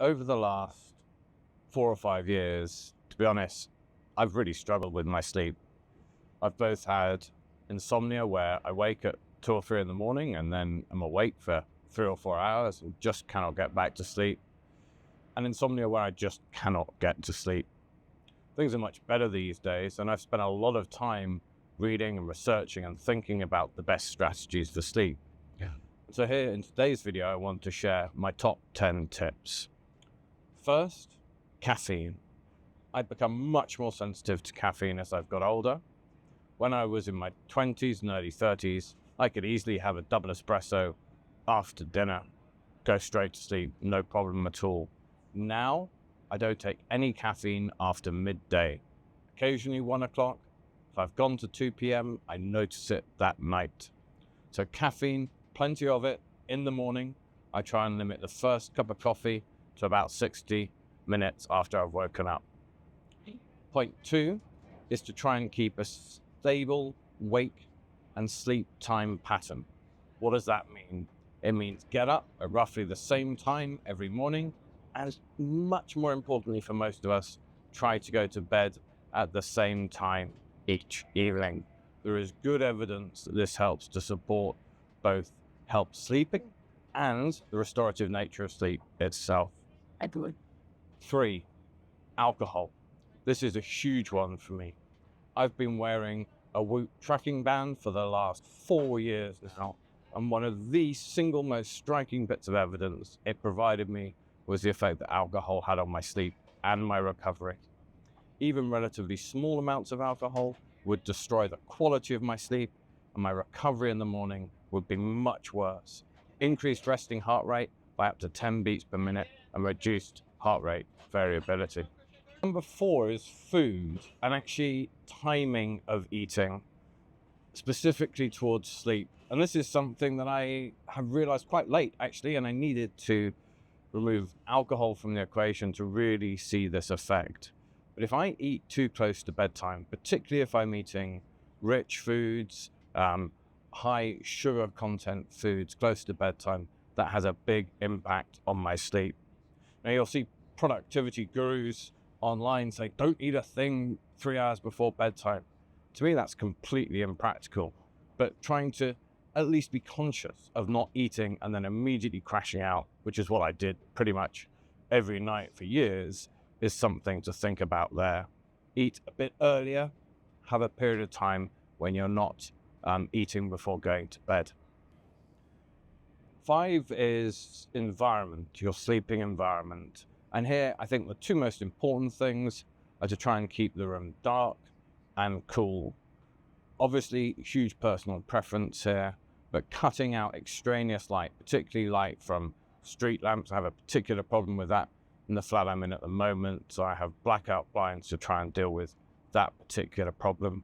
Over the last 4 or 5 years, to be honest, I've really struggled with my sleep. I've both had insomnia where I wake at 2 or 3 in the morning and then I'm awake for 3 or 4 hours and just cannot get back to sleep. And insomnia where I just cannot get to sleep. Things are much better these days, and I've spent a lot of time reading and researching and thinking about the best strategies for sleep. Yeah. So here in today's video, I want to share my top 10 tips. First, caffeine. I've become much more sensitive to caffeine as I've got older. When I was in my 20s and early 30s, I could easily have a double espresso after dinner, go straight to sleep, no problem at all. Now, I don't take any caffeine after midday. Occasionally 1 o'clock. If I've gone to 2 p.m., I notice it that night. So caffeine, plenty of it in the morning. I try and limit the first cup of coffee to about 60 minutes after I've woken up. Point 2 is to try and keep a stable wake and sleep time pattern. What does that mean? It means get up at roughly the same time every morning, and much more importantly for most of us, try to go to bed at the same time each evening. There is good evidence that this helps to support both help sleeping and the restorative nature of sleep itself. Excellent. 3, alcohol. This is a huge one for me. I've been wearing a Whoop tracking band for the last 4 years now, and one of the single most striking bits of evidence it provided me was the effect that alcohol had on my sleep and my recovery. Even relatively small amounts of alcohol would destroy the quality of my sleep, and my recovery in the morning would be much worse. Increased resting heart rate by up to 10 beats per minute and reduced heart rate variability. Number 4 is food, and actually timing of eating, specifically towards sleep. And this is something that I have realized quite late, actually, and I needed to remove alcohol from the equation to really see this effect. But if I eat too close to bedtime, particularly if I'm eating rich foods, high sugar content foods close to bedtime, that has a big impact on my sleep. Now you'll see productivity gurus online say, don't eat a thing 3 hours before bedtime. To me, that's completely impractical, but trying to at least be conscious of not eating and then immediately crashing out, which is what I did pretty much every night for years, is something to think about there. Eat a bit earlier, have a period of time when you're not eating before going to bed. 5 is environment, your sleeping environment. And here, I think the 2 most important things are to try and keep the room dark and cool. Obviously, huge personal preference here, but cutting out extraneous light, particularly light from street lamps. I have a particular problem with that in the flat I'm in at the moment, so I have blackout blinds to try and deal with that particular problem.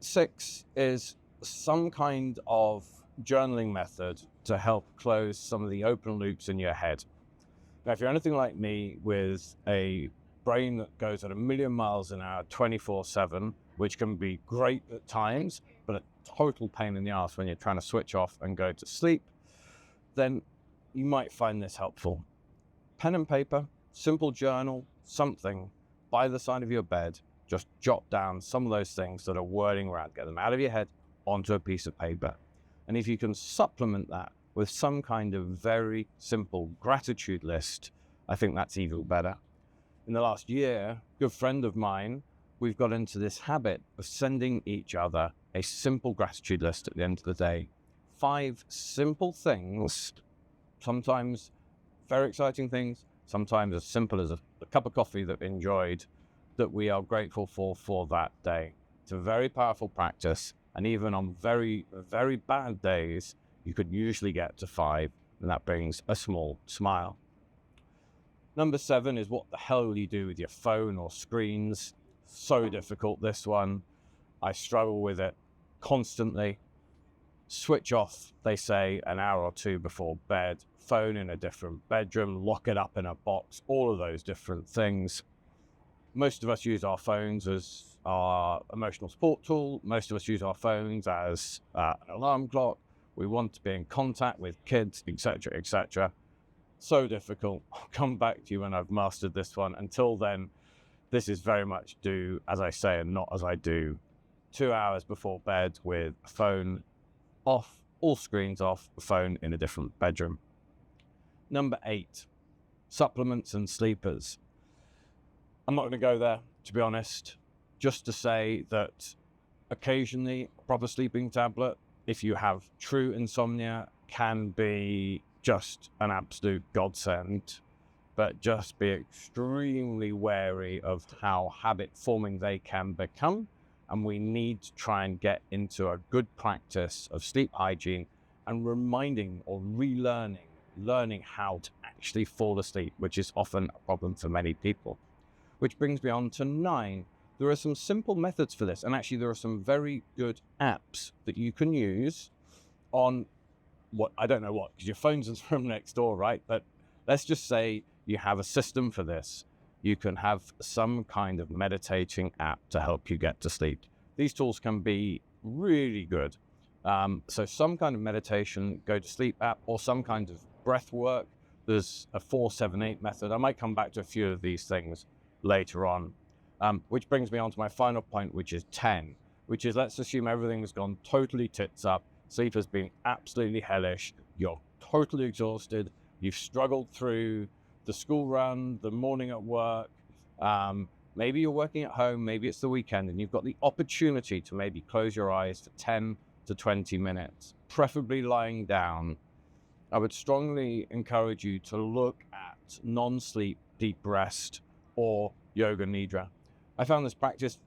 6 is some kind of journaling method to help close some of the open loops in your head. Now, if you're anything like me with a brain that goes at 1,000,000 miles an hour 24/7, which can be great at times, but a total pain in the ass when you're trying to switch off and go to sleep, then you might find this helpful. Pen and paper, simple journal, something by the side of your bed, just jot down some of those things that are whirling around, get them out of your head onto a piece of paper. And if you can supplement that with some kind of very simple gratitude list, I think that's even better. In the last year, a good friend of mine, we've got into this habit of sending each other a simple gratitude list at the end of the day. 5 simple things, sometimes very exciting things, sometimes as simple as a cup of coffee that we enjoyed, that we are grateful for that day. It's a very powerful practice, and even on very, very bad days, you could usually get to 5, and that brings a small smile. Number 7 is what the hell will you do with your phone or screens? So difficult, this one. I struggle with it constantly. Switch off, they say, an hour or 2 before bed. Phone in a different bedroom, lock it up in a box, all of those different things. Most of us use our phones as our emotional support tool. Most of us use our phones as an alarm clock. We want to be in contact with kids, etc., etc. so difficult. I'll come back to you when I've mastered this one. Until then, this is very much do as I say and not as I do. 2 hours before bed with a phone off, all screens off, a phone in a different bedroom. Number 8, supplements and sleepers. I'm not going to go there, to be honest, just to say that occasionally a proper sleeping tablet, if you have true insomnia, can be just an absolute godsend, but just be extremely wary of how habit forming they can become. And we need to try and get into a good practice of sleep hygiene and reminding or learning how to actually fall asleep, which is often a problem for many people. Which brings me on to 9. There are some simple methods for this, and actually there are some very good apps that you can use on I don't know what, because your phone's in the room next door, right? But let's just say you have a system for this. You can have some kind of meditating app to help you get to sleep. These tools can be really good. So some kind of meditation, go to sleep app, or some kind of breath work. There's a 4-7-8 method. I might come back to a few of these things later on, which brings me on to my final point, which is 10, which is let's assume everything has gone totally tits up. Sleep has been absolutely hellish. You're totally exhausted. You've struggled through the school run, the morning at work. Maybe you're working at home, maybe it's the weekend, and you've got the opportunity to maybe close your eyes for 10 to 20 minutes, preferably lying down. I would strongly encourage you to look at non-sleep deep rest or yoga nidra. I found this practice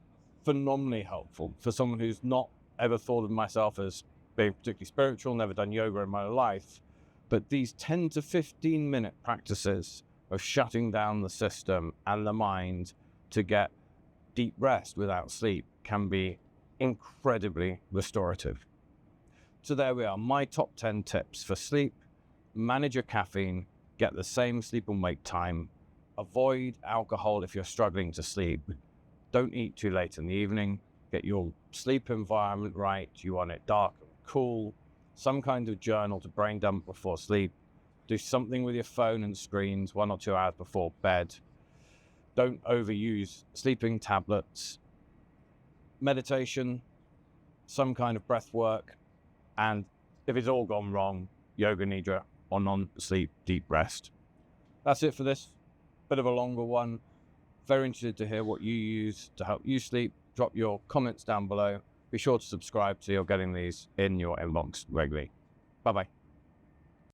phenomenally helpful for someone who's not ever thought of myself as being particularly spiritual, never done yoga in my life. But these 10 to 15 minute practices of shutting down the system and the mind to get deep rest without sleep can be incredibly restorative. So there we are, my top 10 tips for sleep. Manage your caffeine, get the same sleep and wake time, avoid alcohol if you're struggling to sleep, don't eat too late in the evening, get your sleep environment right, you want it dark and cool, some kind of journal to brain dump before sleep, do something with your phone and screens 1 or 2 hours before bed, don't overuse sleeping tablets, meditation, some kind of breath work, and if it's all gone wrong, yoga nidra or non-sleep deep rest. That's it for this bit of a longer one. Very interested to hear what you use to help you sleep. Drop your comments down below. Be sure to subscribe so you're getting these in your inbox regularly. Bye-bye.